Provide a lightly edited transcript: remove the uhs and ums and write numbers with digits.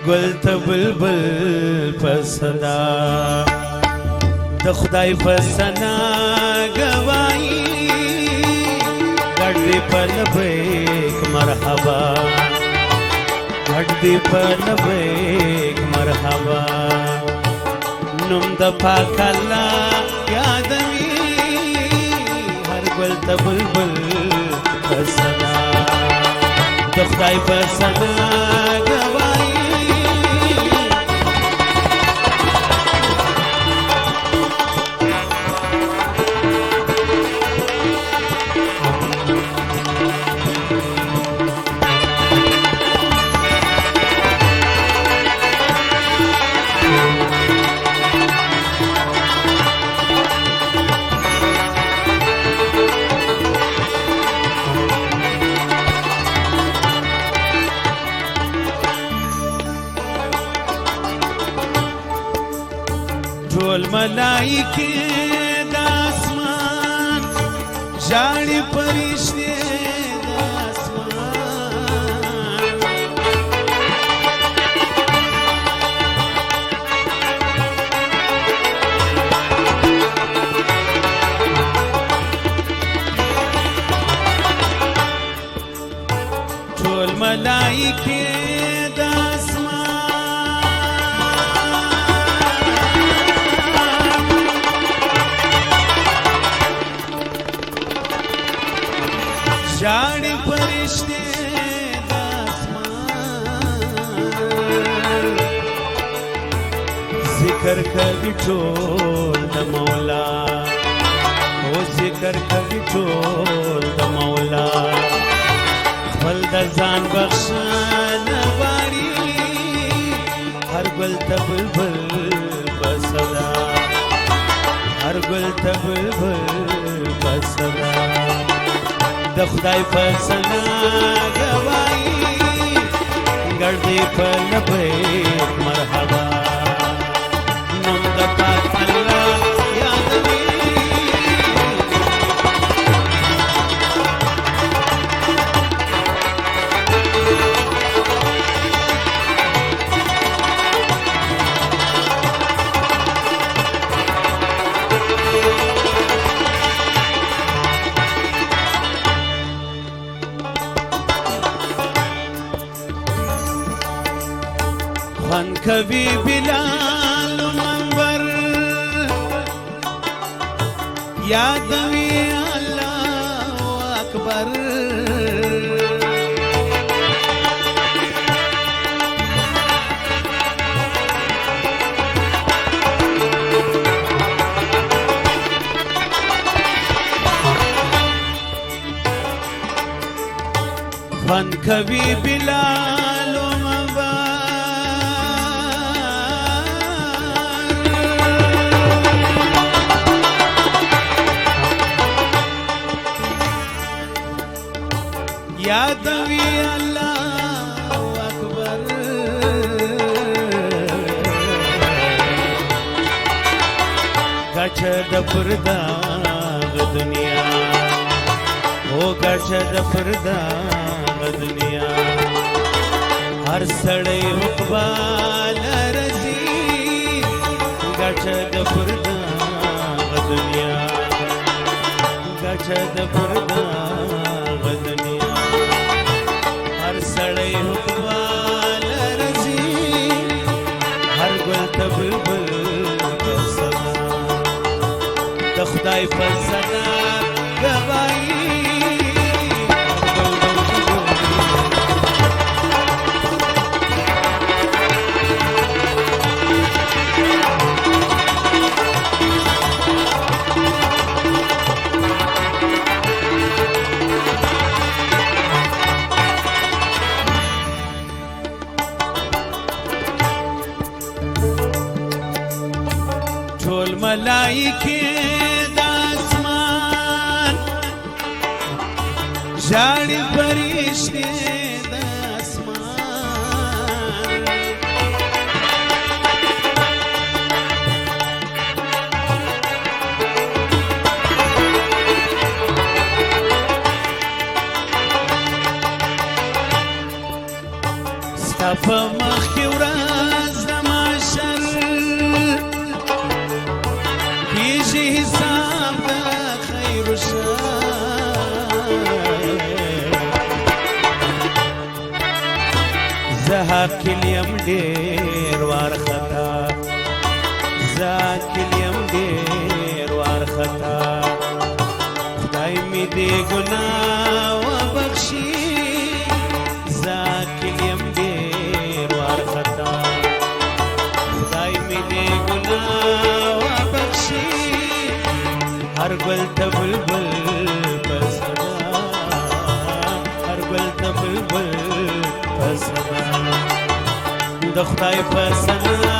ګل ته بلبل په صدا د خدای په ثنا ګوايي ګډ دې په لبیک مرحبا ګډ دې په لبیک مرحبا نوم د پاک الله یادوي هر ګل ته بلبل په صدا د خدای په ثنا ټول ملائکې د اسمان ژاړي فرشتې د اسمان ټول ملائکې د ژاړي فرشتې د اسمان ذکر کوي ټول د مولا او ذکر کوي ټول د مولا خپل د ځان بخښنه غواړي هر ګل ته بلبل په صدا هر ګل ته بلبل په صدا د خدای په ثنا ګوايي ګډ دې په لبیک مرحبا نوم د پاک الله یادوي خوان کوي بلال منبر یادوي الله اکبر خوان کوي بلال یادوي الله اکبر گچ د پردا دنیا او گچ د پردا دنیا هر سړی اقبال رضی گچ د پردا دنیا گچ د پردا دنیا هر سړی حکمال رضی هر ګل ته بلبل په صدا د خدای په ثنا ګوايي ټول ملائکې د اسمان ژاړي فرشتې د اسمان ستا په مخ کې ورځ کلیم ډیر وارخطا زه کلیم ډیر وارخطا خدای می دې ګناه وبخشي زه کلیم ډیر وارخطا خدای می دې ګناه وبخشي هر ګل ته بلبل پسدا هر ګل ته بلبل پسدا د خدای پسدا